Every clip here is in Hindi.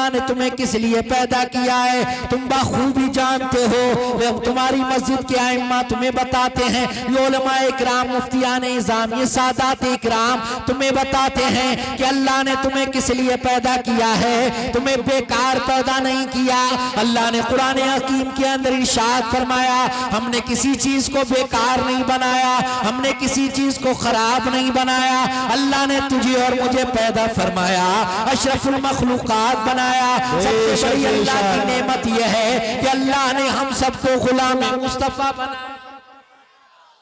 अल्लाह ने तुम्हें किस लिए पैदा किया है तुम बखूबी जानते हो। तुम्हारी मस्जिद के आइम्मा तुम्हें बताते हैं, उलमा इकराम, मुफ्तियान इज़ाम, ये सादात इकराम तुम्हें बताते हैं कि अल्लाह ने तुम्हें किस लिए पैदा किया है, तुम्हें बेकार पैदा नहीं किया। अल्लाह ने कुरान हकीम के अंदर इरशाद फरमाया, हमने किसी चीज को बेकार नहीं बनाया, हमने किसी चीज को खराब नहीं बनाया। अल्लाह ने तुझे और मुझे पैदा फरमाया, अशरफुल मखलूकात बनाया। सबसे बड़ी अल्लाह की नेमत यह है कि अल्लाह ने हम सबको गुलाम मुस्तफा बनाया।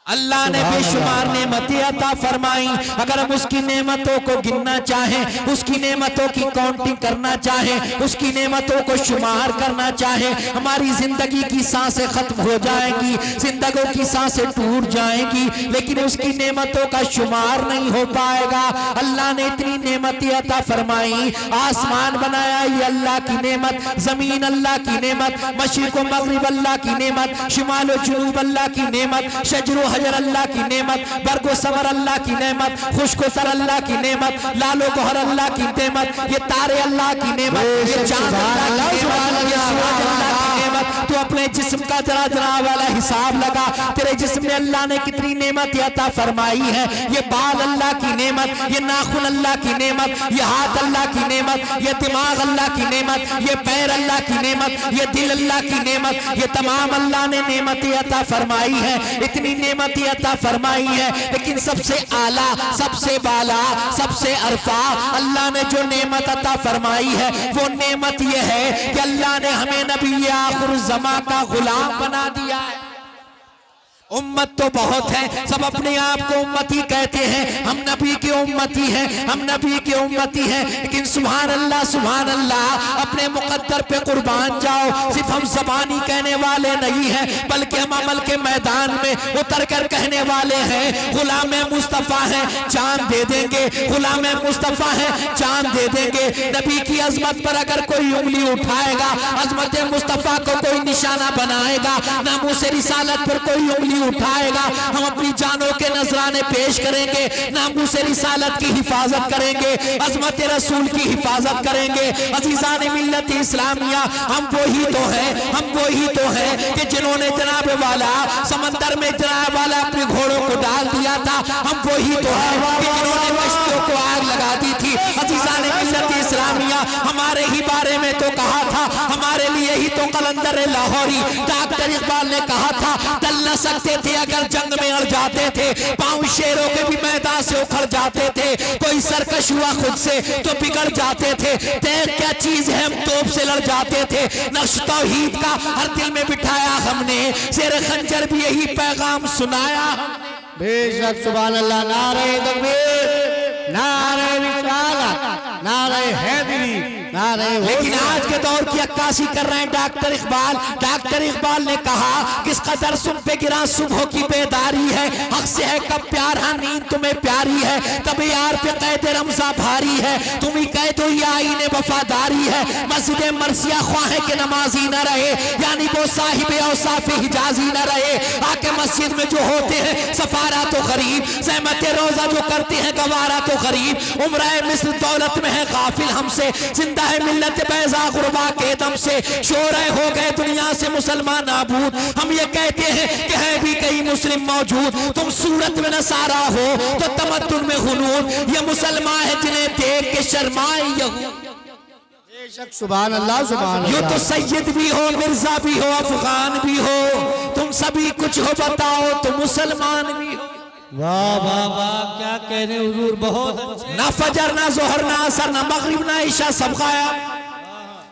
अल्लाह ने बेशुमार नेमतें अता फरमाई। अगर हम उसकी नेमतों को गिनना चाहें, उसकी नेमतों की काउंटिंग करना चाहें, उसकी नेमतों को शुमार करना चाहें, हमारी जिंदगी की सांसें खत्म हो जाएंगी, जिंदगियों की सांसें टूट जाएंगी, लेकिन उसकी नेमतों का शुमार नहीं हो पाएगा। अल्लाह ने इतनी नेमतें अता फरमाई। आसमान बनाया, ये अल्लाह की नेमत, जमीन अल्लाह की नेमत, मशरिक व मगरिब अल्लाह की नेमत, शुमाल व जुनूब अल्लाह की नेमत, शजर हजर अल्लाह की नेमत, बरगो समर अल्लाह की नेमत, खुशको तर अल्लाह की नेमत, लालो गोहर अल्लाह की नेमत, ये तारे अल्लाह की नेमत, ये चांद अल्लाह की नेमत, ये सूरज अल्लाह की नेमत। तो अपने जिस्म का जरा जरा वाला हिसाब लगा, तेरे जिस्म में अल्लाह ने कितनी नेमत अता फरमाई है। ये बाल अल्लाह की नेमत, ये नाखून अल्लाह की नेमत, ये हाथ अल्लाह की नेमत, ये दिमाग अल्लाह की नेमत, ये पैर अल्लाह की नेमत, ये दिल अल्लाह की नेमत, ये तमाम अल्लाह ने नेमतें अता फरमाई है। इतनी नेमतें अता फरमाई है, लेकिन सबसे आला, सबसे बाला, सबसे अरफा अल्लाह ने जो नेमत अता फरमाई है, वो नेमत ये है कि अल्लाह ने हमें नबी आखिर ज़मा का गुलाम बना दिया है। उम्मत तो बहुत है, सब अपने आप को उम्मती कहते हैं, हम नबी के उम्मती हैं, हम नबी के उम्मती हैं, लेकिन सुभान अल्लाह, अपने मुकद्दर पे कुर्बान जाओ। सिर्फ हम ज़बानी कहने वाले नहीं हैं, बल्कि हम अमल के मैदान में उतर कर कहने वाले हैं, गुलाम मुस्तफ़ा है जान दे देंगे, गुलाम मुस्तफ़ा है जान दे देंगे। नबी की अजमत पर अगर कोई उंगली उठाएगा, अजमत मुस्तफ़ा को कोई निशाना बनाएगा, नामूस रिसालत पर कोई उंगली उठाएगा, हम अपनी जानों के नजराने पेश करेंगे, नामूस रिसालत की हिफाजत करेंगे, अज़मत रसूल की हिफाजत करेंगे। अज़ीज़ान मिल्लत इस्लामिया, हम वही तो हैं, हम वही तो हैं कि जिन्होंने जनाब वाला समंदर में जनाब वाला अपने घोड़ों को डाल दिया था, हम वही तो हैं कि जिन्होंने कश्तियों को आग लगा दी थी। अज़ीज़ान मिल्लत इस्लामिया, हमारे ही बारे में तो कहा था, हमारे लिए ही तो कलंदर लाहौरी डॉक्टर इकबाल ने कहा था, टल न सकते थे अगर जंग में अड़ जाते थे, पांव शेरों के भी मैदान से उखड़ जाते थे, कोई सरकश हुआ खुद से तो बिगड़ जाते थे, तय क्या चीज है हम तोप से लड़ जाते थे। नक्श तौहीद का हर दिल में बिठाया हमने, शेर खंजर भी यही पैगाम सुनाया। बेशक सुभान अल्लाह, नारे तकबीर, नारे रिसालत, नारे हैदरी, नारे। लेकिन आज के दौर की अक्कासी कर रहे हैं डॉक्टर इकबाल। डॉक्टर इकबाल ने कहा किस कदर सुन पे गिरा सुबह की बेदारी है, हक से है कब प्यार, हाँ नींद तुम्हें प्यारी है, तब यार पे कैद रमजा भारी है, तुम ही कह दो ये आईने वफादारी है। मस्जिद मरसिया ख्वाहे के नमाजी न रहे, यानी वो साहिब औसाफ हिजाजी न रहे, आके मस्जिद में जो होते हैं सफारा तो गरीब, सहमत रोजा जो करते हैं गवारा तो गरीब, उम्र मिस्र दौलत में है गाफिल हमसे, जिंदा है मिल्लत बैज़ा गुरबा के दम से, शोरे हो गए दुनिया से मुसलमान नाबूद। हम ये कहते हैं कि है भी कई मुस्लिम मौजूद, तुम सूरत में नसारा हो तो तमद्दुन में हुनून, ये मुसलमान है जिन्हें देख के शर्माए यहूद। बेशक सुभान अल्लाह, सुभान यूं अल्लाह। तो सैयद भी हो, मिर्जा भी हो, अफगान भी हो, तुम सभी कुछ हो बताओ तो मुसलमान भी हो। वाह वाह वाह, क्या कह रहे हुजूर, बहुत अच्छे। ना फजर, ना जोहर, ना असर, ना मगरिब, ना इशा, सब खाया।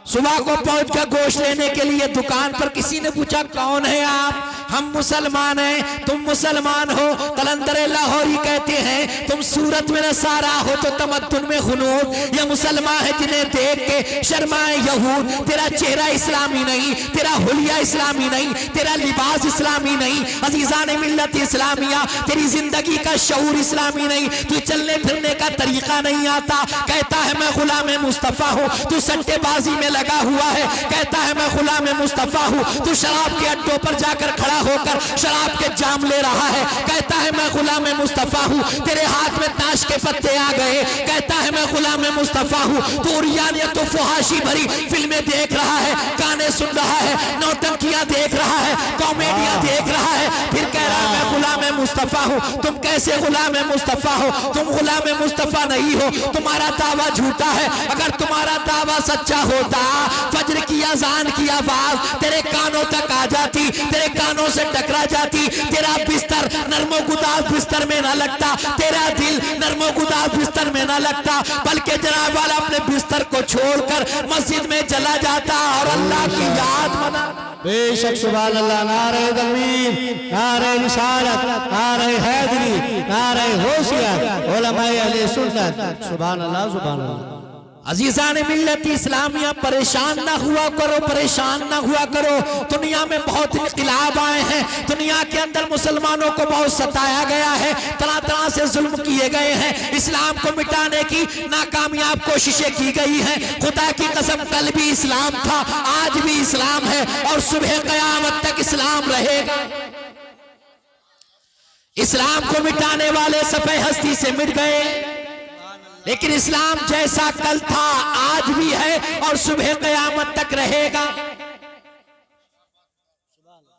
सुबह को पहुंचकर गोश्त लेने के लिए दुकान पर किसी ने पूछा कौन है आप, हम मुसलमान हैं, तुम मुसलमान हो। कलंदर लाहौरी कहते हैं तुम सूरत में नसारा हो तो तमद्दुन में हुनून, ये मुसलमान है जिन्हें देख के शर्माए यहूद। तेरा चेहरा इस्लामी नहीं, तेरा हुलिया इस्लामी नहीं, तेरा लिबास इस्लामी नहीं, अजीजान मिल्लत इस्लामिया, तेरी जिंदगी का शऊर इस्लामी नहीं, तू चलने फिरने का तरीका नहीं आता। कहता है मैं गुलाम मुस्तफा हूँ, तू सट्टेबाजी में लगा हुआ है। कहता है मैं गुलाम मुस्तफा हूँ, तू शराब के अड्डों पर जाकर खड़ा होकर शराब के जाम ले रहा है, कहता है मैं गुलाम मुस्तफा हूँ। तेरे हाथ में ताश के पत्ते आ गए, कहता है मैं गुलाम मुस्तफा हूँ। तो उरियानियत तो फुहाशी भरी फिल्में देख रहा है, गाने सुन रहा है, नौटंकियां देख रहा है, कॉमेडियां देख रहा है, फिर कह रहा है मैं गुलाम मुस्तफा हूँ। तुम कैसे गुलाम मुस्तफा हो? तुम गुलाम मुस्तफा नहीं हो, तुम्हारा दावा झूठा है। अगर तुम्हारा दावा सच्चा होता, फजर की अजान की आवाज तेरे कानों तक आ जाती, तेरे कानों से टकरा जाती, तेरा बिस्तर नरमो गुदाज बिस्तर में ना लगता, तेरा दिल नरमो गुदाज बिस्तर में ना लगता, बल्कि जनाब वाला अपने बिस्तर को छोड़कर मस्जिद में चला जाता और अल्लाह की याद मना। बेशक सुभान अल्लाह। नारे तकबीर, नारे रिसालत, नारे हैदरी, नारे होशियार, उलमाए अहले सुन्नत। सुभान अल्लाह, सुभान अल्लाह। अजीजान मिल्लत इस्लामिया, परेशान ना हुआ करो, परेशान ना हुआ करो। दुनिया में बहुत इनकलाब आए हैं, दुनिया के अंदर मुसलमानों को बहुत सताया गया है, तरह तरह से जुल्म किए गए हैं, इस्लाम को मिटाने की नाकामयाब कोशिशें की गई हैं। खुदा की कसम कल भी इस्लाम था, आज भी इस्लाम है और सुबह कयामत तक इस्लाम रहेगा। इस्लाम को मिटाने वाले सफे हस्ती से मिट गए, लेकिन इस्लाम जैसा कल था आज भी है और सुबह कयामत तक रहेगा।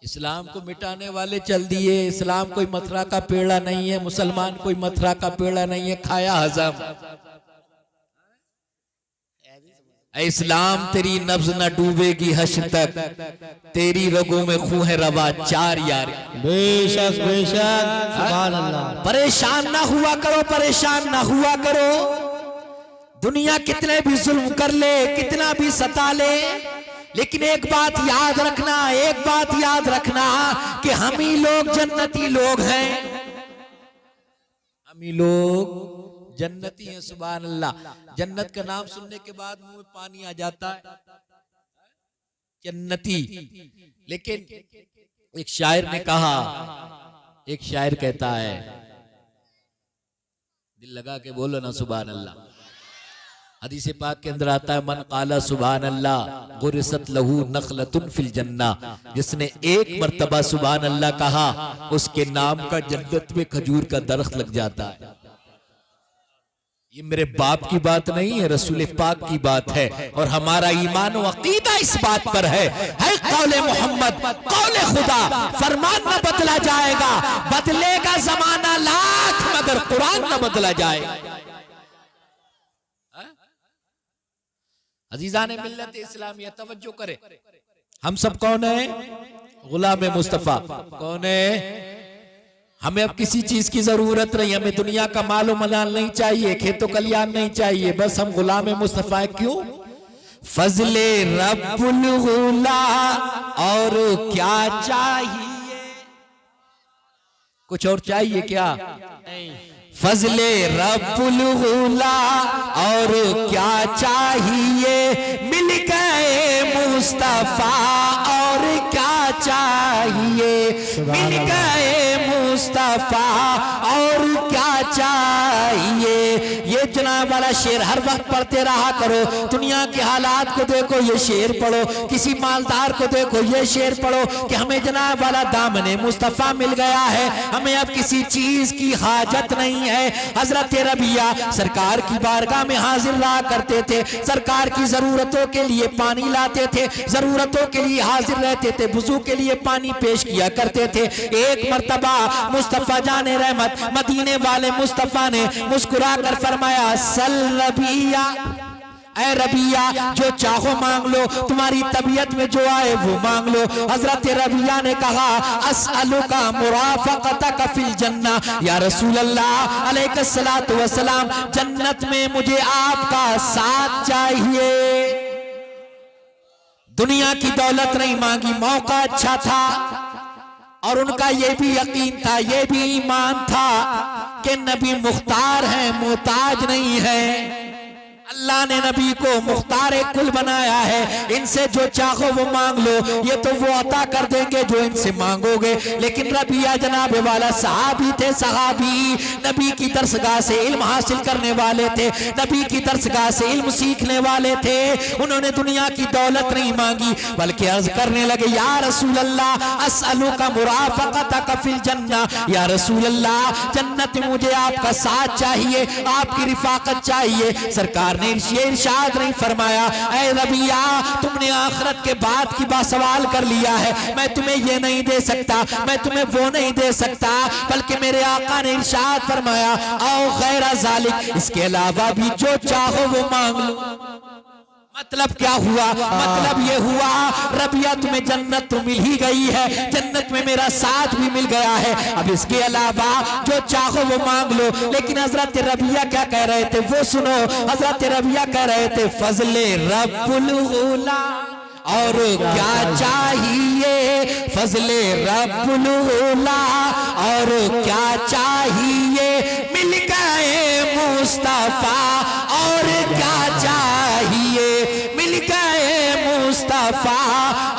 इस्लाम को मिटाने वाले चल दिए। इस्लाम कोई मथुरा का पेड़ा नहीं है, मुसलमान कोई मथुरा का पेड़ा नहीं है, खाया हजम। इस्लाम तेरी नब्ज न डूबेगी हश्र तक, तेरी रगों में खून है रवा चार यार। बेशक बेशक, सुभान अल्लाह। परेशान ना हुआ करो, परेशान ना हुआ करो। दुनिया कितने भी जुल्म कर ले, कितना भी सता ले, लेकिन एक बात याद रखना, एक बात याद रखना कि हम ही लोग जन्नती लोग हैं, हम ही लोग जन्नती हैं। सुभान अल्लाह। जन्नत का नाम सुनने के बाद मुंह में पानी आ जाता है, जन्नती। लेकिन एक शायर ने कहा, एक शायर कहता है, दिल लगा के बोलो ना सुभान अल्लाह। हदीस पाक के अंदर आता है, मन काला सुभान अल्लाह गुरसत लहू नखलतुन फिल जन्ना। जिसने एक मर्तबा सुभान अल्लाह कहा, उसके नाम का जन्नत में खजूर का दरख्त लग जाता है। ये मेरे बाप की बात नहीं है, रसूल पाक की बात है। और हमारा ईमान व अकीदा इस बात पर है कौले मोहम्मद कौले खुदा। फरमान न बदला जाएगा, बदलेगा जमाना लाख, मगर कुरान न बदला जाएगा। अजीजान मिल्लत इस्लामिया, तवज्जो करे। हम सब कौन है? गुलाम मुस्तफा। कौन है? हमें अब किसी चीज की जरूरत नहीं, हमें दुनिया का मालो मलाल नहीं चाहिए, खेतों कल्याण नहीं चाहिए, बस हम गुलाम मुस्तफा है। क्यों? फजले रब्बुल गुला, और क्या चाहिए? कुछ और चाहिए क्या? फजले रब्बुल गुला, और क्या चाहिए? मिल गए मुस्तफा, और क्या चाहिए? मिल गए मुस्तफा, और क्या चाहिए? ये जनाब वाला शेर हर वक्त पढ़ते रहा करो। दुनिया के हालात को देखो, ये शेर पढ़ो। किसी मालदार को देखो, ये शेर पढ़ो कि हमें जनाब वाला दामने मुस्तफा मिल गया है, हमें अब किसी चीज की हाजत नहीं है। हजरत रबिया सरकार की बारगाह में हाजिर रहा करते थे, सरकार की जरूरतों के लिए पानी लाते थे, जरूरतों के लिए हाजिर रहते थे, वुजू के लिए पानी पेश किया करते थे। एक मर्तबा मुस्तफा जाने रहमत मदीने वाले मुस्तफा ने मुस्कुरा कर फरमाया, सल रबिया, ऐ रबिया जो चाहो मांग लो, तुम्हारी तबीयत में जो आए वो मांग लो। हजरत रबिया ने कहा, अस्अलुका मुराफक़तक फिल जन्ना, या रसूल अल्लाह अलैहिस्सलातु वस्सलाम, जन्नत में मुझे आपका साथ चाहिए। दुनिया की दौलत नहीं मांगी, मौका अच्छा था और उनका ये भी यकीन था, ये भी ईमान था कि नबी मुख्तार है, मोहताज नहीं है। अल्लाह ने नबी को मुख्तार कुल बनाया है, इनसे जो चाहो वो मांग लो, ये तो वो अता कर देंगे जो इनसे मांगोगे। लेकिन रबिया जनाब वाला सहाबी थे, सहाबी नबी की दरसगाह से इल्म हासिल करने वाले थे, नबी की दरसगाह से इल्म सीखने वाले थे। उन्होंने दुनिया की दौलत नहीं मांगी बल्कि अर्ज करने लगे, या रसूल अल्लाह अस्अलुका मुराफक़तक फिल जन्ना, या रसूल अल्लाह जन्नत में मुझे आपका साथ चाहिए, आपकी रिफाकत चाहिए। सरकार ने ये इरशाद नहीं फरमाया, ऐ रबिया तुमने आखिरत के बाद की बात सवाल कर लिया है, मैं तुम्हें ये नहीं दे सकता, मैं तुम्हें वो नहीं दे सकता, बल्कि मेरे आका ने इरशाद फरमाया औ गैरा ज़ालिक, इसके अलावा भी जो चाहो वो मांग लो। मतलब क्या हुआ? मतलब ये हुआ रबिया तुम्हें जन्नत तो मिल ही गई है, जन्नत में मेरा साथ भी मिल गया है, अब इसके अलावा जो चाहो वो मांग लो। लेकिन हजरत रबिया क्या कह रहे थे वो सुनो। हजरत रबिया कह रहे थे फजले रब्बुल उला, और क्या चाहिए फजले रब्बुल उला, और क्या चाहिए मिल गए मुस्तफा, और क्या चाहिए मिल गए मुस्तफा,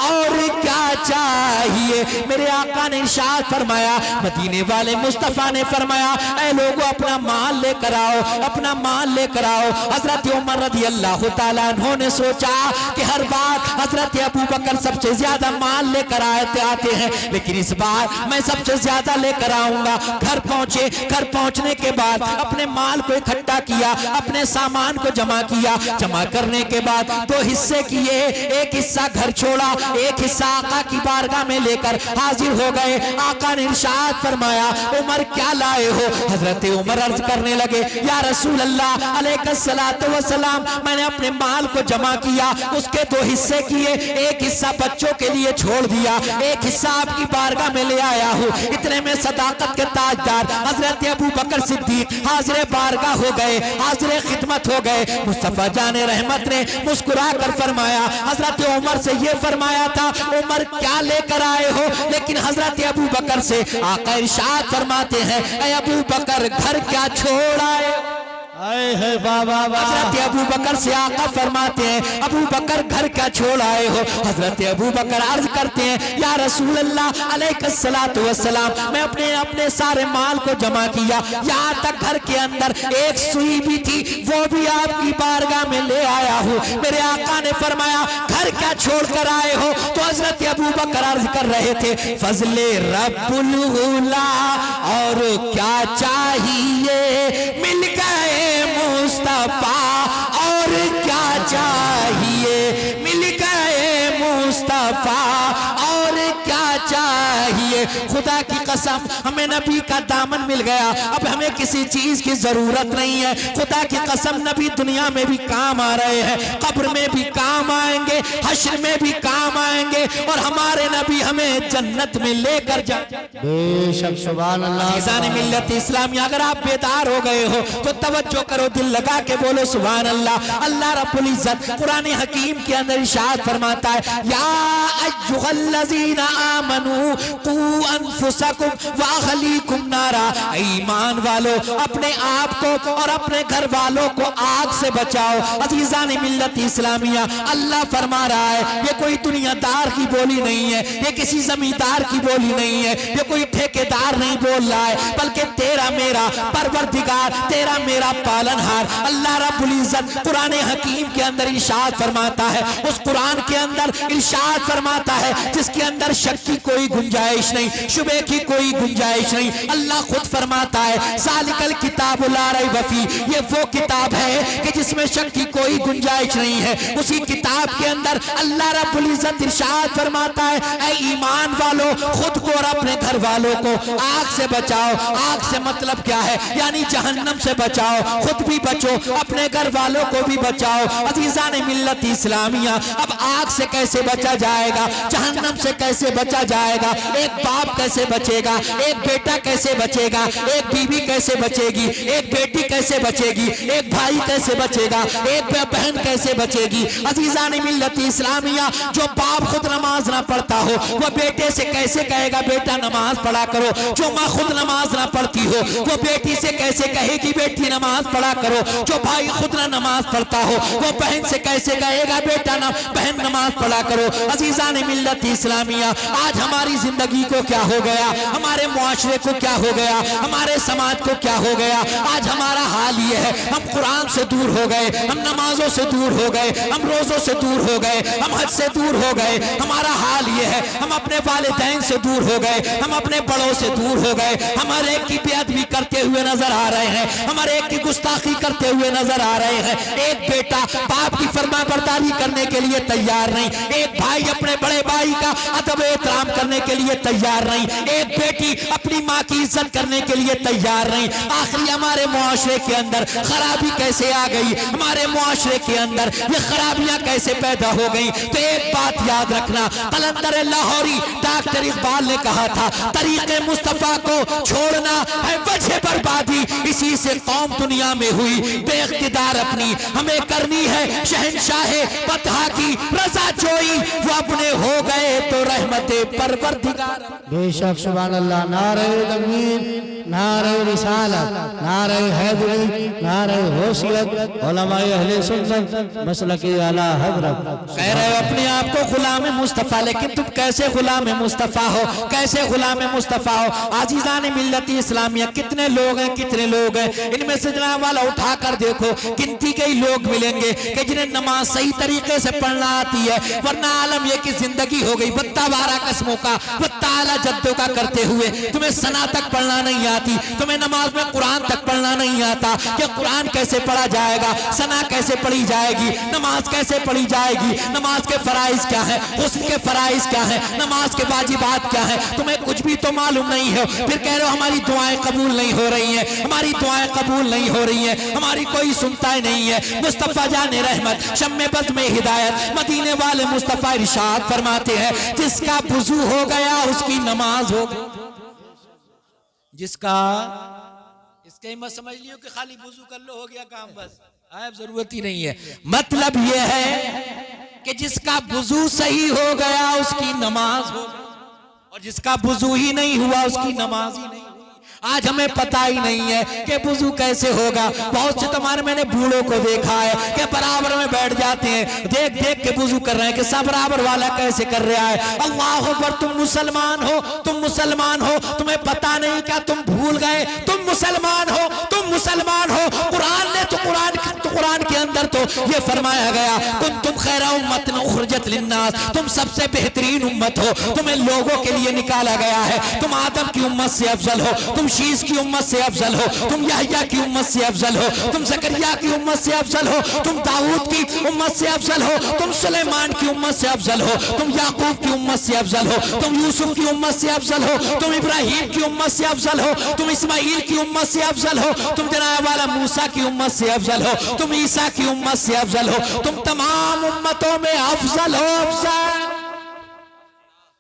और क्या चाहिए। मेरे आका ने इरशाद फरमाया, मदीने वाले मुस्तफा ने फरमाया, ऐ लोगों अपना माल लेकर आओ, अपना माल लेकर आओ। हजरत उमर रज़ी अल्लाह तआला अन्हु ने सोचा कि हर बार हजरत अबू बकर सबसे ज्यादा माल लेकर आते हैं, लेकिन इस बार मैं सबसे ज्यादा लेकर आऊंगा। घर पहुंचे, घर पहुंचने के बाद अपने माल को इकट्ठा किया, अपने सामान को जमा किया, जमा करने के बाद दो हिस्से किए, एक हिस्सा घर छोड़ा, एक हिस्सा आका की बारगाह में लेकर हाजिर हो गए। आका ने इरशाद फरमाया, उमर क्या लाए हो? हजरत उमर अर्ज करने लगे, या रसूल अल्लाह अलैहिस्सलातु वस्सलाम, मैंने अपने माल को जमा किया, उसके दो हिस्से किए, एक हिस्सा बच्चों के लिए छोड़ दिया, एक हिस्सा आपकी बारगाह में ले आया हूँ। इतने में सदाकत के ताजदार हजरत अबू बकर सिद्दीक हाजिर बारगाह हो गए, हाजिर खिदमत हो गए। मुस्तफा जाने रहमत ने मुस्कुरा कर फरमाया, हजरत उमर से ये फरमाया था, उमर क्या लेकर आए हो? लेकिन हजरत अबू बकर से आका इरशाद फरमाते हैं, ऐ अबू बकर घर क्या छोड़ आए? हजरत अबू बकर से आका फरमाते हैं, अबू बकर घर क्या छोड़ आए हो? हजरत अबू बकर अर्ज करते हैं, या रसूल अल्लाह अलैहिस्सलातु वस्सलाम, मैं अपने सारे माल को जमा किया, यहाँ तक घर के अंदर एक सुई भी थी, वो भी आपकी बारगाह में ले आया हूँ। मेरे आका ने फरमाया, घर क्या छोड़ कर आए हो? तो हजरत अबू बकर अर्ज कर रहे थे, फजले रब्बुल उला, और क्या चाहिए मिल गए मुस्तफा, और क्या चाहिए मिल गए मुस्तफा, और क्या चाहिए। खुदा की कसम हमें नबी का दामन मिल गया, अब हमें किसी चीज की जरूरत नहीं है। खुदा की कसम नबी दुनिया में भी काम आ रहे हैं, कब्र में भी काम आएंगे, हश्र में भी काम आएंगे, और हमारे नबी हमें जन्नत में लेकर जाए। बेशक सुभान अल्लाह। इंसान मिल्लत इस्लामी, अगर आप बेदार हो गए हो तो तवज्जो करो, दिल लगा के बोलो सुभान अल्लाह। अल्लाह रब्बुल इज्जत कुरान हकीम के अंदर इरशाद फरमाता है, या अय्युहल्लज़ीना आमनू कू अनफुसकुम व अहलीकुम नारा, ईमान वालो अपने आप को और अपने घर वालों को आग से बचाओ। अजीजान मिल्लत इस्लामिया, अल्लाह फरमा रहा है, ये कोई दुनियादार की बोली नहीं है, ये किसी जमींदार की बोली नहीं है, ये कोई ठेकेदार नहीं बोल रहा है, बल्कि तेरा मेरा परवरदिगार, तेरा मेरा पालनहार अल्लाह रब्बुल इज्जत कुरान हकीम के अंदर इरशाद फरमाता है। उस कुरान के अंदर इरशाद फरमाता है जिसके अंदर शक की कोई गुंजाइश नहीं, शुबे की कोई गुंजाइश नहीं। अल्लाह खुद फरमाता है, ज़ालिकल किताबु ला रैब फीह, ये वो किताब है कि जिसमें शक की कोई गुंजाइश नहीं है। उसी किताब के अंदर अल्लाह रब्बुल इज्जत इरशाद फरमाता है, ऐ ईमान वालों खुद को और अपने घर वालों को आग से बचाओ। आग से मतलब क्या है? यानी जहन्नम से बचाओ, खुद भी बचो, अपने घर वालों को भी बचाओ। अजीजान मिल्लत इस्लामिया, अब आग से कैसे बचा जाएगा? जहन्नम से कैसे बचा जाएगा? एक बाप कैसे बचेगा? एक बेटा कैसे बचेगा? एक बीवी कैसे बचेगी? एक बेटी कैसे बचेगी? एक भाई कैसे बचेगा? एक बहन कैसे बचेगी? अजीजान मिल्लत इस्लामिया, जो बाप खुद नमाज ना पढ़ता हो वो बेटे से कैसे कहेगा बेटा नमाज पढ़ा करो। जो माँ खुद नमाज ना पढ़ती हो वो बेटी से कैसे कहेगी बेटी नमाज पढ़ा करो। जो भाई खुद ना नमाज पढ़ता हो वो बहन से कैसे कहेगा बेटा ना बहन नमाज पढ़ा करो। अजीजान मिल्लत इस्लामिया, आज हमारी जिंदगी को क्या हो गया, हमारे मुआशरे को क्या हो गया, हमारे समाज को क्या हो गया। आज हमारा हाल ये है, हम कुरान से दूर हो गए, हम नमाजों से दूर हो गए, हम रोजों से दूर हो गए, हम हज से दूर हो गए। हमारा हाल ये है, हम अपने वालिदैन से दूर हो गए, हम अपने बड़ों से दूर हो गए। हमारे एक की बेअदबी करते हुए नजर आ रहे हैं, हमारे एक की गुस्ताखी करते हुए नजर आ रहे हैं। एक बेटा बाप की फरमाबरदारी करने के लिए तैयार नहीं, एक भाई अपने बड़े भाई का अदब एहतराम करने के लिए तैयार नहीं, एक बेटी अपनी माँ की इज्जत करने के लिए तैयार नहीं। आखिर हमारे मुआशरे के अंदर खराबी कैसे आ गई, हमारे मुआशरे के अंदर ये खराबियां कैसे पैदा हो गई। तो एक बात याद रखना, कलंदर लाहौरी डॉक्टर इकबाल ने कहा था, तरीके मुस्तफा को छोड़ना है वजह बर्बादी, इसी से कौम दुनिया में हुई बेइख्तिदार। अपनी हमें करनी है शहंशाहे बतहा की रजा जोई, वो अपने हो गए तो रहमते परवरदिगार। बेशक सुभान अल्लाह। नारे तकबीर, नारे रिसालत, नारे हैदरी, नारे होशियत, उलमाए अहले सुन्नत मसलक आला हज़रत। कह रहे हो अपने आप को गुलाम मुस्तफा, लेकिन तुम कैसे गुलाम मुस्तफा हो, कैसे गुलाम मुस्तफा हो। आजीज़ान मिल्लत इस्लामिया, कितने लोग हैं, कितने लोग हैं, इनमें से जनाब वाला उठा कर देखो, गिनती के ही लोग मिलेंगे कि जिन्हें नमाज सही तरीके से पढ़ना आती है। वरना आलम यह कि जिंदगी हो गई बत्ता बारह कस्मों का, बत्ता आला जद्दों का करते हुए। तुम्हें सना तक पढ़ना नहीं आती, तुम्हें नमाज में कुरान तक पढ़ना नहीं आता कि कुरान कैसे पढ़ा जाएगा, सना कैसे पढ़ी जाएगी, नमाज कैसे पढ़ी जाएगी, नमाज के फराइज क्या है, हुस्न के फराइज क्या है, नमाज के वाजिबात क्या है। तुम्हें कुछ भी तो मालूम नहीं है, फिर कह रहे हो हमारी दुआएं कबूल नहीं हो रही हैं, हमारी दुआएं कबूल नहीं हो रही हैं, हमारी कोई सुनता ही नहीं है। मुस्तफा जाने रहमत शम्मे बज़ में हिदायत, मदीने वाले मुस्तफा इरशाद फरमाते हैं, जिसका वुजू हो गया उसकी नमाज हो गई। जिसका इसके मत समझ लियो कि खाली वुजू कर लो हो गया काम, बस अब जरूरत ही नहीं है। मतलब यह है कि जिसका वुजू सही हो गया उसकी नमाज हो गई, और जिसका वुजू ही नहीं हुआ उसकी नमाज ही नहीं। आज हमें पता ही नहीं है कि वुजू कैसे होगा। बहुत से तुम्हारे मैंने बूढ़ों को देखा है कि बराबर में बैठ जाते हैं, देख देख के वुजू कर रहे हैं कि सब बराबर वाला कैसे कर रहा है। अल्लाह अकबर, तुम मुसलमान हो, तुम मुसलमान हो, तुम्हें पता नहीं क्या तुम भूल गए, तुम मुसलमान हो, तुम मुसलमान हो। कुरान ने तो कुरान के अंदर तो ये फरमाया गया, कुंतुम खैरा उम्मतिन उखरिजत लिन्नास, तुम सबसे बेहतरीन उम्मत हो, तुम्हें लोगों के लिए निकाला गया है। तुम आदम की उम्मत से अफजल हो, तुम शीश की उम्मत से अफजल हो, तुम याह्या की उम्मत से अफजल हो, तुम ज़करिया की उम्मत से अफजल हो, तुम दाऊद की उम्मत से अफजल हो, तुम सुलेमान की उम्मत से अफजल हो, तुम याकूब की उम्मत से अफजल हो, तुम यूसुफ की उम्मत से अफजल हो, तुम इब्राहिम की उम्मत से अफजल हो, तुम इस्माइल की उम्मत से अफजल हो, तुम जनाब वाला मूसा की उम्मत से अफजल हो, तुम ईसा की उम्मत से अफजल हो, तुम तमाम उम्मतों में अफजल हो, अफजल।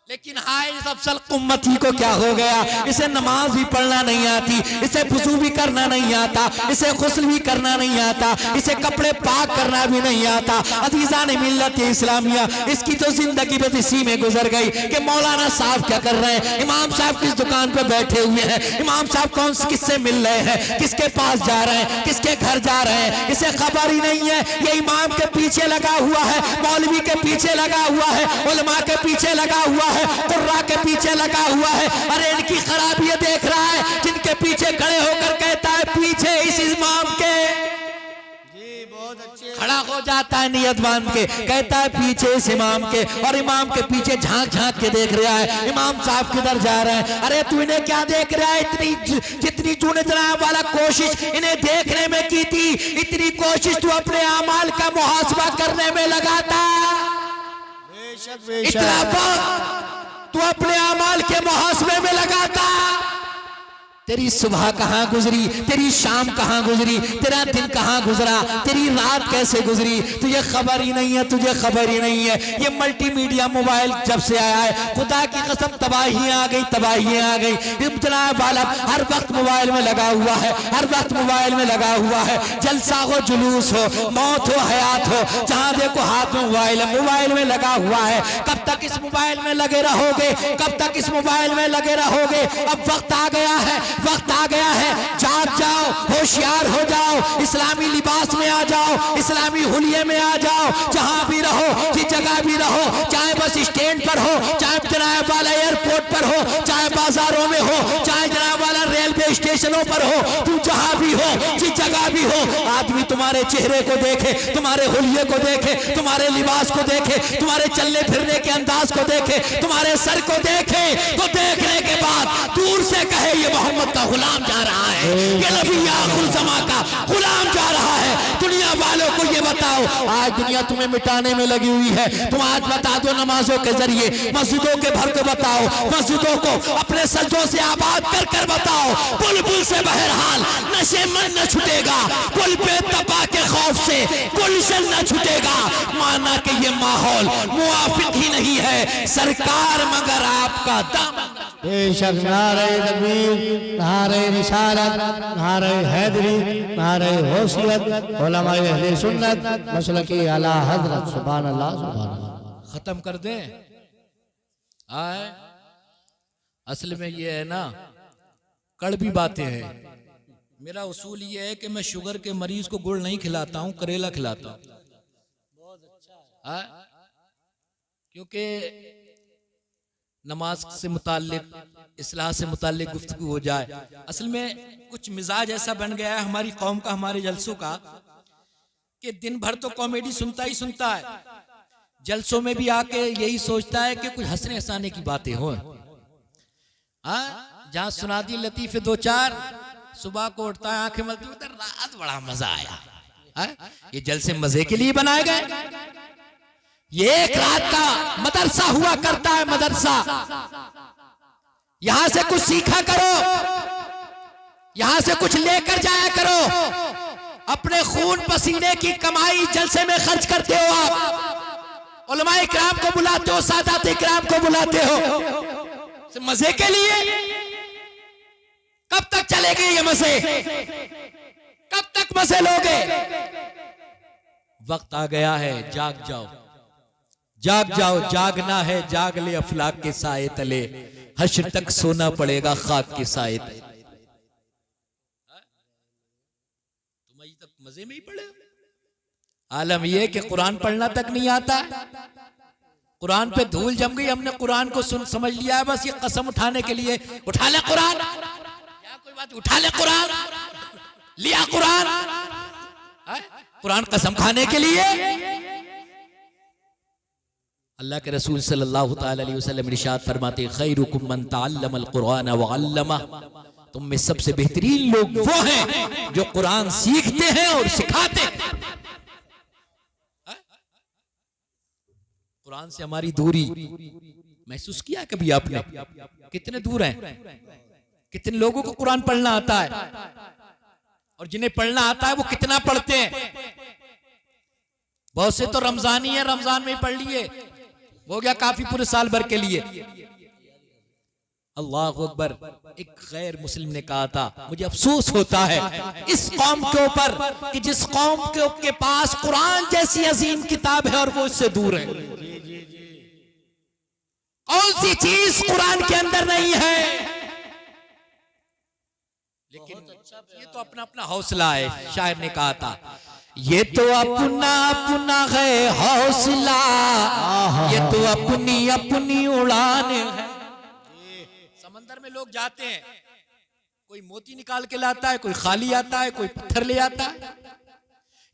लेकिन हाय इस अफसल उम्मती को क्या हो गया, इसे नमाज भी पढ़ना नहीं आती, इसे वुजू भी करना नहीं आता, इसे गुस्ल भी करना नहीं आता, इसे कपड़े पाक करना भी नहीं आता। अजीज़ान मिल्लत इस्लामिया, इसकी तो जिंदगी बस इसी में गुजर गई कि मौलाना साहब क्या कर रहे हैं, इमाम साहब किस दुकान पे बैठे हुए हैं, इमाम साहब कौन से किससे मिल रहे हैं, किसके पास जा रहे हैं, किसके घर जा रहे हैं, इसे खबर ही नहीं है। ये इमाम के पीछे लगा हुआ है, मौलवी के पीछे लगा हुआ है, उलमा के पीछे लगा हुआ है, कुर्रा के पीछे लगा हुआ है। अरे इनकी खराबी देख रहा है, जिनके पीछे खड़े होकर कहता है पीछे इस इमाम के, जी बहुत अच्छे, खड़ा हो जाता है नियत बांध के, कहता है पीछे इस इमाम के, और इमाम के पीछे झांक झांक के देख रहा है इमाम साहब किधर जा रहे हैं। अरे तू इन्हें क्या देख रहा है, इतनी जितनी जूने जनाब वाला कोशिश इन्हें देखने में की थी, इतनी कोशिश तू अपने अमाल का मुहासबा करने में लगाता। इतना वक्त तू अपने अमाल के मुहासबे में लगाता, तेरी सुबह कहाँ गुजरी, तेरी शाम कहाँ गुजरी, तेरा दिन कहाँ गुजरा, तेरी रात कैसे गुजरी, तुझे खबर ही नहीं है, तुझे खबर ही नहीं है। ये मल्टीमीडिया मोबाइल जब से आया है, खुदा की कसम तबाहियां आ गई, तबाहियां आ गई। जनाब वाला हर वक्त मोबाइल में लगा हुआ है, हर वक्त मोबाइल में लगा हुआ है। जलसा हो, जुलूस हो, मौत हो, हयात हो, जहां देखो हाथ में मोबाइल है, मोबाइल में लगा हुआ है। कब तक इस मोबाइल में लगे रहोगे, कब तक इस मोबाइल में लगे रहोगे? अब वक्त आ गया है, वक्त आ गया है, जाग जाओ, होशियार हो जाओ, इस्लामी लिबास में आ जाओ, इस्लामी हुलिये में आ जाओ। जहां भी रहो, जिस जगह भी रहो, चाहे बस स्टैंड पर हो, चाहे जनाब वाला एयरपोर्ट पर हो, चाहे बाजारों में हो, चाहे जनाब वाला रेलवे स्टेशनों पर हो, तुम जहां भी हो, जिस जगह भी हो, आदमी तुम्हारे चेहरे को देखे, तुम्हारे हुलिये को देखे, तुम्हारे लिबास को देखे, तुम्हारे चलने फिरने के अंदाज को देखे, तुम्हारे सर को देखे, तो देखने के बाद दूर से कहे ये मोहम्मद का गुलाम जा रहा है, ये नबी आखिर ज़मा का गुलाम जा रहा है। दुनिया वालों को ये बताओ, आज दुनिया तुम्हें मिटाने में लगी हुई है, तुम आज बता दो नमाजों के जरिए, मस्जिदों के भर के बताओ, मस्जिदों को अपने सजदों से आबाद कर कर बताओ। बुलबुल से बहरहाल नशे मन न छूटेगा, पुल पे तपा के खौफ से गुलशन न छूटेगा। माना कि ये माहौल मुआफिक ही नहीं है सरकार, मगर आपका दामन। बेशक नारे तकबीर, नारे रिसालत, नारे हैदरी, नारे गौसियत, उलमाए अहले सुन्नत मसलकी आला हजरत। सुभान अल्लाह, सुभान अल्लाह। खत्म कर दें आए। असल में ये है ना, कड़वी बातें हैं। मेरा उसूल ये है कि मैं शुगर के मरीज को गुड़ नहीं खिलाता हूं, करेला खिलाता हूं। बहुत अच्छा है, क्योंकि नमाज से मुताल्लिक, इस्लाह से मुताल्लिक गुफ्तगू हो जाए। असल में कुछ मिजाज ऐसा बन गया है हमारी कौम का, हमारे जलसों का, कि दिन भर तो कॉमेडी सुनता ही सुनता है, जलसों में भी आके यही सोचता है कि कुछ हंसने हंसाने की बातें हो। जहां सुना दी लतीफे दो चार, सुबह को उठता है आंखें मलती है, रात बड़ा मजा आया। ये जलसे मजे के लिए बनाए गए। ये एक रात का मदरसा हुआ करता है, मदरसा। यहां से कुछ सीखा करो, यहां से कुछ लेकर जाया करो। अपने खून पसीने की कमाई जलसे में खर्च करते हो आप, उलमा इकराम को बुलाते हो, सादात इकराम को बुलाते हो मजे के लिए। कब तक चलेंगे ये मजे, कब तक मजे लोगे? वक्त आ गया है, जाग जाओ, जाग जाओ। जागना है जाग ले अफलाक के साए तले, हश्र तक सोना पड़ेगा खाक के साए तले। तुम अभी तक मजे में ही पड़े। आलम यह कि कुरान पढ़ना तक नहीं आता, कुरान पे धूल जम गई। हमने कुरान को समझ लिया है बस ये कसम उठाने के लिए। उठा ले कुरान, क्या कोई बात, उठा ले कुरान, लिया कुरान, कुरान कसम खाने के लिए। अल्लाह के रसूल सल्लल्लाहु अलैहि वसल्लम इरशाद फरमाते, खैरुकुम मन तअल्लमल कुरान व अल्लमा। तुम में सबसे बेहतरीन लोग वो हैं जो कुरान सीखते हैं और सिखाते हैं। कुरान से हमारी दूरी महसूस किया कभी आपने? कितने दूर हैं? कितने लोगों को कुरान पढ़ना आता है, और जिन्हें पढ़ना आता है वो कितना पढ़ते हैं? बहुत से तो रमजानी है, रमजान में ही पढ़ लिए, हो गया काफी पूरे साल भर के लिए। अल्लाह अकबर। एक गैर मुस्लिम ने कहा था, मुझे अफसोस होता है इस कौम के ऊपर कि जिस कौम के पास कुरान जैसी अजीम किताब है और वो इससे दूर है। कौन सी चीज कुरान के अंदर नहीं है? लेकिन ये तो अपना अपना हौसला है। शायर ने कहा था, ये तो अपना अपना है हौसला, ये तो अपनी अपनी उड़ान है। समंदर में लोग जाते हैं, कोई मोती निकाल के लाता है, कोई खाली आता है, कोई पत्थर ले आता है।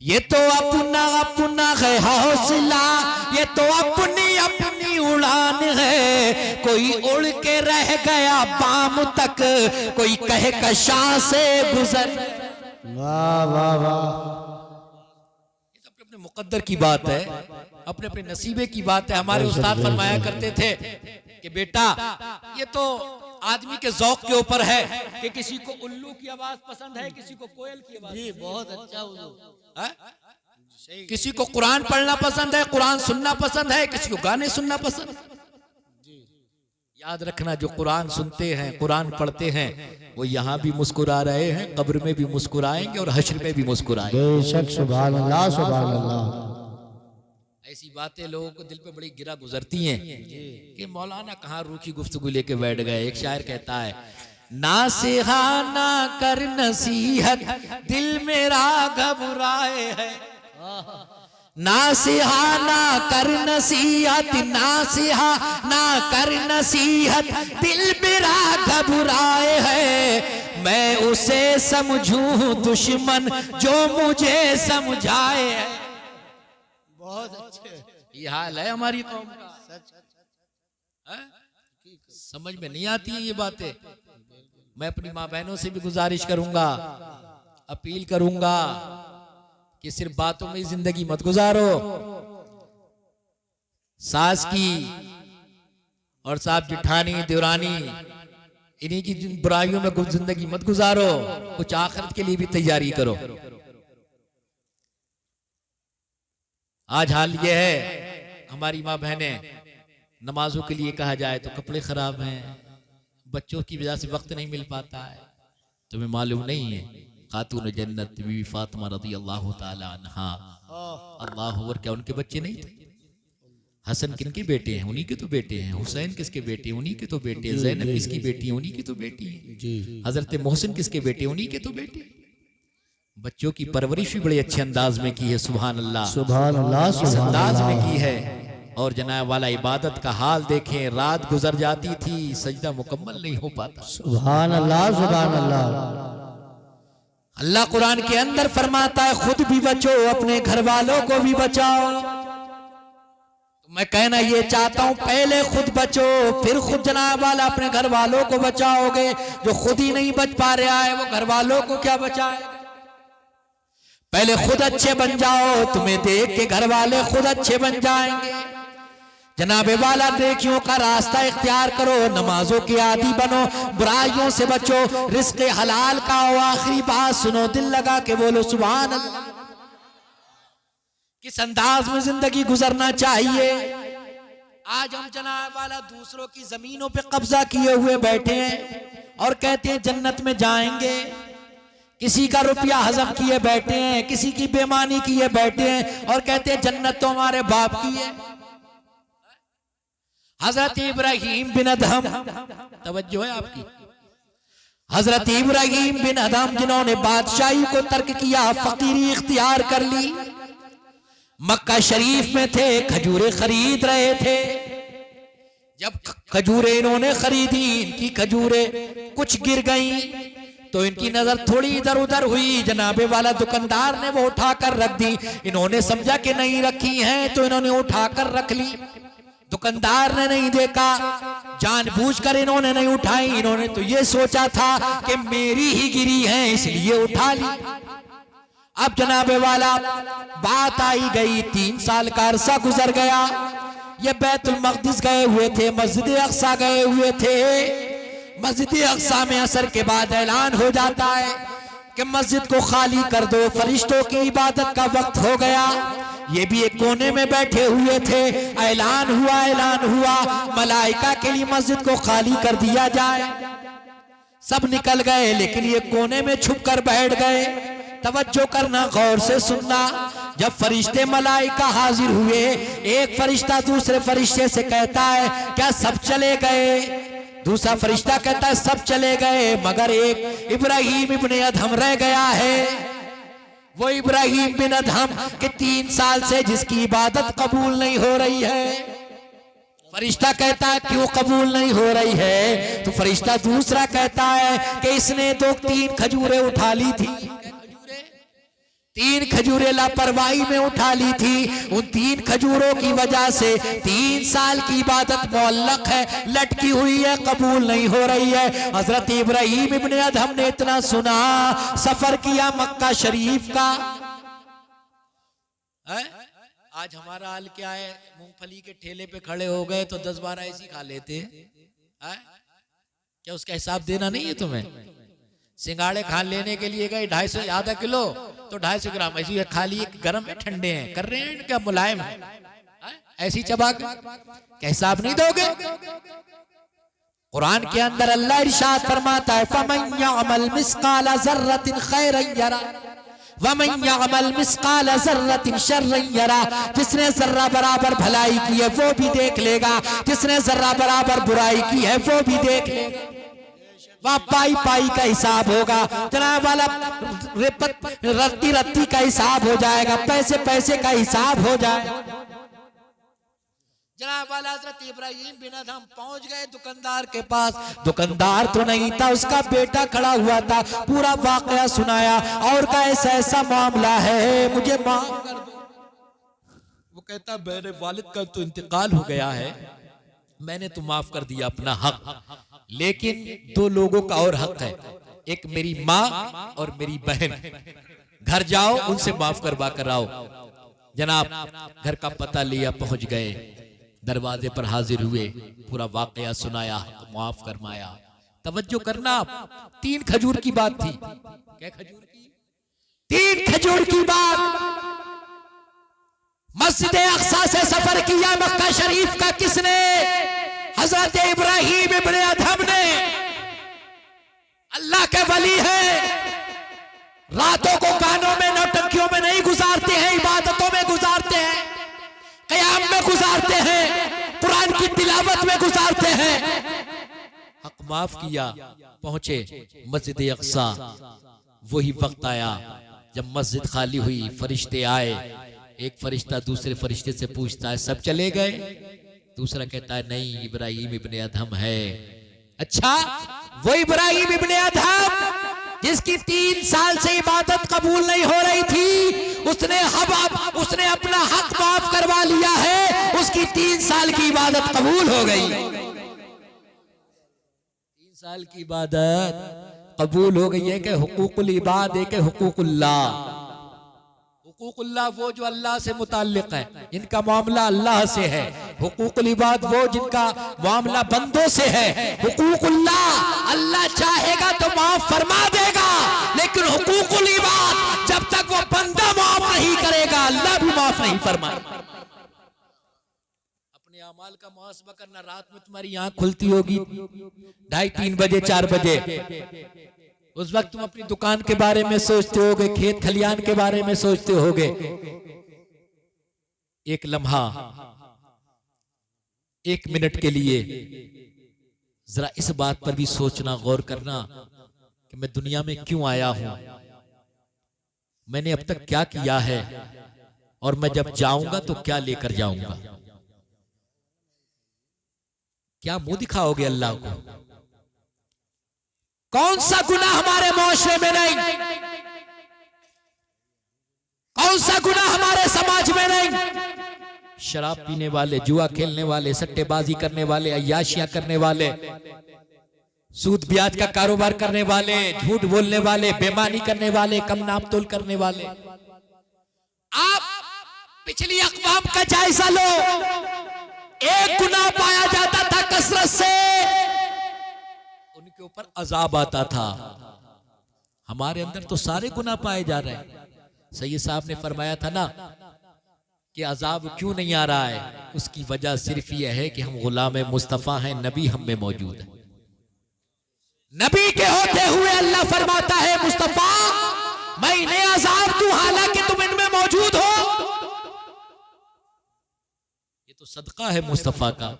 ये तो अपना अपना है हौसला, ये तो अपनी अपनी उड़ान है। कोई उड़ के रह गया बाम तक, कोई कहे कशा से गुजर। वाह वाह वाह। ये तो अपने अपने मुकद्दर की बात है, अपने अपने नसीबे की बात है। हमारे उस्ताद फरमाया करते थे कि बेटा ये तो आदमी के ज़ौक़ के ऊपर है कि किसी को उल्लू की आवाज पसंद है, किसी को कोयल की आवाज। जी बहुत अच्छा हुजूर। है? किसी को कुरान पढ़ना पसंद है, कुरान सुनना पसंद है, किसी को गाने सुनना पसंद है। याद रखना, जो कुरान सुनते हैं, कुरान पढ़ते हैं, वो यहाँ भी मुस्कुरा रहे हैं, कब्र में भी मुस्कुराएंगे और हश्र में भी मुस्कुराएंगे। बेशक सुभान अल्लाह सुभान अल्लाह। ऐसी बातें लोगों को दिल पे बड़ी गिरा गुजरती हैं कि मौलाना कहाँ रूखी गुफ्तगू लेके बैठ गए। एक शायर कहता है, नासिहा ना कर नसीहत दिल मेरा घबराए है, नासिहा ना कर नसीहत, नासिहा ना कर नसीहत दिल मेरा घबराए है, मैं उसे समझूं दुश्मन जो मुझे समझाए है। बहुत अच्छे। ये हाल है हमारी कौम का। है? समझ में नहीं आती है ये बातें। मैं अपनी माँ बहनों से भी गुजारिश करूंगा, अपील करूंगा कि सिर्फ बातों में जिंदगी मत गुजारो। सास की और साहब जिठानी देवरानी इन्हीं की बुराइयों में जिंदगी मत गुजारो, कुछ आखिरत के लिए भी तैयारी करो। आज हाल ये है, हमारी माँ बहनें नमाजों के लिए कहा जाए तो कपड़े खराब हैं, बच्चों की वजह से वक्त नहीं मिल पाता है। तुम्हें मालूम नहीं है, खातून जन्नत बीवी फातिमा रज़ी अल्लाह ताला अन्हा, अल्लाह अकबर, क्या उनके बच्चे नहीं थे? हसन किनके बेटे हैं? उन्हीं के तो बेटे हैं। हुसैन किसके बेटे हैं? उन्हीं के तो बेटे हैं। ज़ैनब किसकी बेटी है? उन्हीं की तो बेटी है। हजरत मोहसिन किसके बेटे? उन्हीं के तो बेटे। बच्चों की परवरिश भी बड़े अच्छे अंदाज में की है। सुभान अल्लाह सुभान अल्लाह इस अंदाज में की है। और जनाब वाला इबादत का हाल देखें, रात गुजर जाती थी, सजदा मुकम्मल नहीं हो पाता। सुभान अल्लाह सुभान अल्लाह। अल्लाह कुरान के अंदर फरमाता है, खुद भी बचो, अपने घर वालों को भी बचाओ। तो मैं कहना ये चाहता हूं, पहले खुद बचो, फिर खुद जनाब वाला अपने घर वालों को बचाओगे। जो खुद ही नहीं बच पा रहा है वो घर वालों को क्या बचाए? पहले खुद अच्छे बन जाओ, तुम्हें देख के घर वाले खुद अच्छे बन जाएंगे। जनाबे वाला नेकियों का रास्ता इख्तियार करो, नमाजों के आदी बनो, बुराइयों से बचो, रिस्क हलाल का। और आखिरी बात सुनो, दिल लगा के बोलो सुभान अल्लाह। किस अंदाज में जिंदगी गुजरना चाहिए। आज हम जनाब वाला दूसरों की जमीनों पे कब्जा किए हुए बैठे हैं और कहते हैं जन्नत में जाएंगे। किसी का रुपया हजम किए बैठे हैं, किसी की बेईमानी किए बैठे हैं और कहते हैं जन्नत तो हमारे बाप की है। हजरत इब्राहिम बिन अदहम, तवज्जो है आपकी, हजरत इब्राहिम बिन अदहम जिन्होंने बादशाही को तर्क किया, फकीरी इख्तियार कर ली, मक्का शरीफ में थे, खजूरें खरीद रहे थे। जब खजूरें इन्होंने खरीदी, इनकी खजूरें कुछ गिर गईं तो इनकी नजर थोड़ी इधर उधर हुई। जनाबे वाला दुकानदार ने वो उठाकर रख दी। इन्होंने समझा कि नहीं रखी हैं तो इन्होंने उठाकर रख ली। दुकानदार ने नहीं देखा, जानबूझकर इन्होंने नहीं उठाई। इन्होंने तो ये सोचा था कि मेरी ही गिरी है इसलिए उठा ली। अब जनाबे वाला बात आई गई, 3 साल का अरसा गुजर गया। ये बैतुल मक़दिस गए हुए थे, मस्जिद अक़सा गए हुए थे। मस्जिद अक़सा में असर के बाद ऐलान हो जाता है कि मस्जिद को खाली कर दो, फरिश्तों की इबादत का वक्त हो गया। ये भी एक कोने में बैठे हुए थे। ऐलान हुआ मलाइका के लिए मस्जिद को खाली कर दिया जाए। सब निकल गए लेकिन ये कोने में छुप कर बैठ गए। तवज्जो करना, गौर से सुनना। जब फरिश्ते मलाइका हाजिर हुए, एक फरिश्ता दूसरे फरिश्ते से कहता है क्या सब चले गए? दूसरा फरिश्ता कहता है सब चले गए मगर एक इब्राहिम इब्ने अदहम रह गया है। वो इब्राहिम बिन अदहम के 3 साल से जिसकी इबादत कबूल नहीं हो रही है। फरिश्ता कहता है क्यों कबूल नहीं हो रही है? तो फरिश्ता दूसरा कहता है कि इसने तो 3 खजूरें उठा ली थी, 3 खजूरें लापरवाही में उठा ली थी। उन 3 खजूरों की वजह से 3 साल की इबादत मुअल्लक है, लटकी हुई है, कबूल नहीं हो रही है। हजरत इब्राहिम इब्ने अदहम ने इतना सुना, सफर किया मक्का शरीफ का। आज हमारा हाल क्या है? मूंगफली के ठेले पे खड़े हो गए तो 10-12 ऐसी खा लेते हैं। क्या उसका हिसाब देना नहीं है तुम्हें? सिंगाड़े खान लेने के लिए गए 250 आधा किलो तो 250 ग्राम ऐसी खा लिए, गर्म है ठंडे हैं, कर रहे हैं क्या मुलायम है, ऐसी चबा के क्या हिसाब नहीं दोगे? कुरान के अंदर अल्लाह इरशाद फरमाता है फमन यअमल मिस्काल ज़र्रतिन खैरन यरा वमन यअमल मिस्काल ज़र्रतिन शर्रन यरा। जिसने जर्रा बराबर भलाई की है वो भी देख लेगा, जिसने जर्रा बराबर बुराई की है वो भी देख लेगा। वह पाई पाई का हिसाब होगा जनाब वाला, रत्ती रत्ती का हिसाब हो जाएगा, पैसे पैसे का हिसाब हो जाएगा। जनाब वाला हजरत इब्राहिम बिन अदहम पहुंच गए दुकानदार के पास। दुकानदार तो नहीं था, उसका बेटा खड़ा हुआ था, पूरा वाकया सुनाया और का ऐसा ऐसा मामला है, मुझे माफ कर दो। वो कहता मेरे वालिद का तो इंतकाल हो गया है, मैंने तो माफ कर दिया अपना हक, लेकिन 2 लोगों का और हक है, एक मेरी माँ और मेरी बहन। घर जाओ उनसे माफ करवा कर आओ। जनाब घर का पता लिया, पहुंच गए, दरवाजे पर हाजिर हुए, पूरा वाकया सुनाया, माफ फरमाया। तवज्जो करना, 3 खजूर की बात थी। क्या खजूर की? 3 खजूर की बात। मस्जिद अक्सा से सफर किया मक्का शरीफ का किसने? हजरत इब्राहिम इब्ने अदहम ने। अल्लाह के वली है, रातों को कानों में नौटंकियों में नहीं गुजारते हैं, इबादतों में गुजारते हैं, क़याम में गुजारते हैं, कुरान की तिलावत में गुजारते हैं। हक माफ किया, पहुंचे मस्जिद अक्सा। वही वक्त आया जब मस्जिद खाली हुई, फरिश्ते आए। एक फरिश्ता दूसरे फरिश्ते से पूछता है सब चले गए? दूसरा कहता है नहीं, इब्राहिम इब्ने अदहम है। अच्छा, वो इब्राहिम इब्ने अदहम जिसकी 3 साल से इबादत कबूल नहीं हो रही थी, उसने अपना हक माफ करवा लिया है, उसकी 3 साल की इबादत कबूल हो गई। 3 साल की इबादत कबूल हो गई है कि हुकूकुल इबाद है कि हुकूकुल्लाह। हुकूकुल्लाह वो जो अल्लाह से मुताल्लिक है, जिनका मामला अल्लाह से है। हुकूकुल इबाद वो जिनका मामला बंदों से है। हुकूकुल्लाह अल्लाह चाहेगा तो माफ फरमा देगा, लेकिन हुकूकुल इबाद जब तक वो बंदा माफ नहीं करेगा अल्लाह भी माफ नहीं फरमाएगा। अपने अमाल का मुहासबा करना। रात में तुम्हारी आंख खुलती होगी 2:30-3 बजे 4 बजे, उस वक्त तुम अपनी दुकान के बारे में सोचते होगे, खेत खलियान के बारे में सोचते होगे। एक लम्हा, 1 मिनट के लिए जरा इस बात पर भी सोचना, गौर करना कि मैं दुनिया में क्यों आया हूं, मैंने अब तक क्या किया है, और मैं जब जाऊंगा तो क्या लेकर जाऊंगा। क्या मुंह दिखाओगे अल्लाह को? कौन सा गुनाह हमारे मुआशरे में नहीं, कौन सा गुनाह हमारे समाज में नहीं। शराब पीने वाले, जुआ खेलने वाले, सट्टेबाजी करने वाले, अय्याशियां करने वाले, सूद ब्याज का कारोबार करने वाले, झूठ बोलने वाले, बेईमानी करने वाले, कम नापतोल करने वाले। आप पिछली अक़वाम का जायजा लो, एक गुनाह पाया जाता था कसरत से, उनके ऊपर अजाब आता था। हमारे अंदर तो सारे गुनाह पाए जा रहे हैं। सैयद साहब ने फरमाया था ना कि अजाब क्यों नहीं आ रहा है, उसकी वजह सिर्फ यह है कि हम गुलाम मुस्तफा हैं, नबी हम में मौजूद है। नबी के होते हुए अल्लाह फरमाता है मुस्तफा मैं इन्हें अजाब दूं हालांकि तुम इनमें मौजूद हो। ये तो सदका है मुस्तफा का,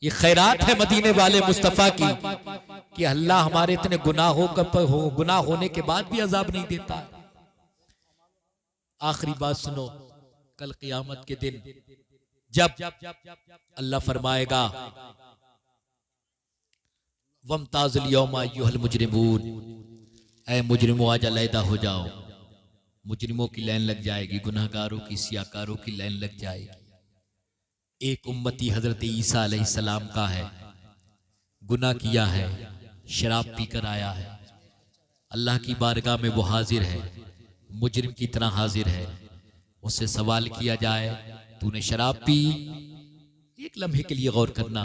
ये खैरात है मदीने वाले मुस्तफा की कि अल्लाह हमारे इतने गुनाह होने के बाद भी अजाब नहीं देता। आखिरी बात सुनो, कल क़यामत के दिन जब अल्लाह फरमाएगा वमताज़ुल यौमा अय्युहल मुजरिमून, ऐ मुजरिमों आज अलहदा हो जाओ। मुजरिमों की लाइन लग जाएगी, गुनाहगारों की, सियाकारों की लाइन लग जाएगी। एक उम्मती हजरत ईसा अलैहिस्सलाम का है, गुनाह किया है, शराब पीकर आया है, अल्लाह की बारगाह में वो हाजिर है, मुजरिम की तरह हाजिर है। उससे सवाल किया जाए तूने शराब पी? एक लम्हे के लिए गौर करना,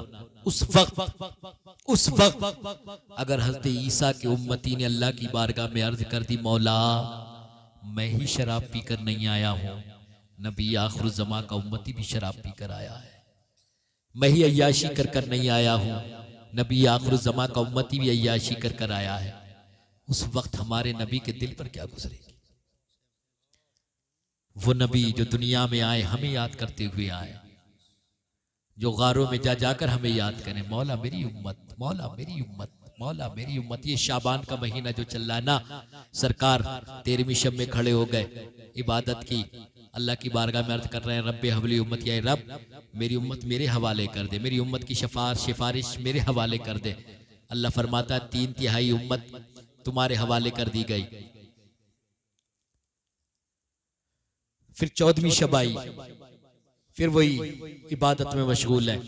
उस वक्त अगर हजरत ईसा के उम्मती ने अल्लाह की बारगाह में अर्ज कर दी, मौला मैं ही शराब पीकर नहीं आया हूं, नबी आखिर ज़मा का उम्मती भी शराब पीकर आया है। मैं ही अय्याशी कर कर नहीं आया हूं, नबी आखिर ज़मा का उम्मती भी अय्याशी कर कर आया है। उस वक्त हमारे नबी के दिल पर क्या गुजरेगी? वो नबी जो दुनिया में आए, हमें याद करते हुए आए, जो गारों में जा जाकर हमें याद करें, मौला मेरी उम्मत, मौला मेरी उम्मत, मौला मेरी उम्मत। ये शाबान का महीना जो चल रहा है ना, सरकार 13वीं शब में खड़े हो गए, इबादत की, अल्लाह की बारगाह में अर्ज कर रहे हैं, रब्बे हवली उम्मत, या रब मेरी उम्मत मेरे हवाले कर दे, मेरी उम्मत की सिफारिश मेरे हवाले कर दे। अल्लाह फरमाता है 3/3 उम्मत तुम्हारे हवाले कर दी गई। फिर 14वीं शब आई, फिर वही इबादत में मशगूल है।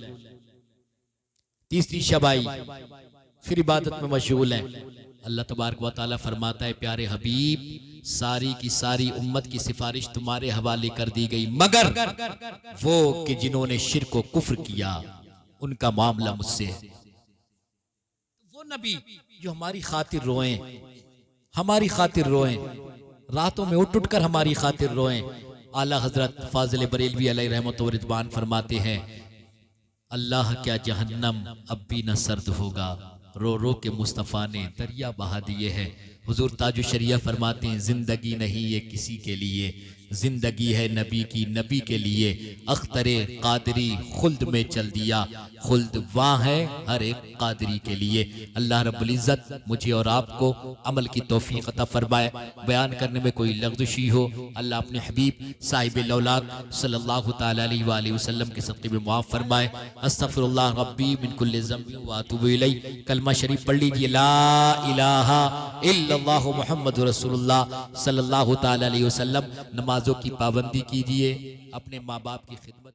30वीं शब आई, फिर इबादत में मशगूल है। अल्लाह तबारक व तआला फरमाता है, प्यारे हबीब सारी की सारी उम्मत की सिफारिश तुम्हारे हवाले कर दी गई, मगर वो कि जिन्होंने शिर्क व कुफ्र किया उनका मामला मुझसे है। वो नबी जो हमारी खातिर रोएं, हमारी खातिर रोएं, रातों में उठ उठ कर हमारी खातिर रोएं। आला हजरत फाजिल बरेलवी अलैहि रहमत व रिदवान फरमाते हैं, अल्लाह क्या जहन्नम अब भी न सर्द होगा, रो रो के मुस्तफ़ा ने दरिया बहा दिए हैं। हुजूर ताजु शरिया फरमाते हैं, जिंदगी नहीं ये किसी के लिए, जिंदगी है नबी की, नबी के लिए। अख्तरे कादरी खुल्द में चल दिया, खुल्द वहाँ है हर एक कादरी के लिए। अल्लाह रब्बुल इज़्ज़त मुझे और आपको अमल की तौफीक अता फरमाए। बयान करने में कोई लग़्ज़शी हो, अल्लाह अपने हबीब साहिब लौलाक सल्लल्लाहु तआला अलैहि वसल्लम के सदक़े में मुआफ़ फरमाए। अस्तग़फिरुल्लाह रब्बी मिन कुल्लि ज़ंबिन व अतूबु इलैह। कलमा शरीफ पढ़ लीजिए, ला इलाहा इल्लल्लाह मुहम्मदुर रसूलुल्लाह सल्लल्लाहु तआला अलैहि वसल्लम। नमाजों की पाबंदी कीजिए, अपने माँ बाप की खिदमत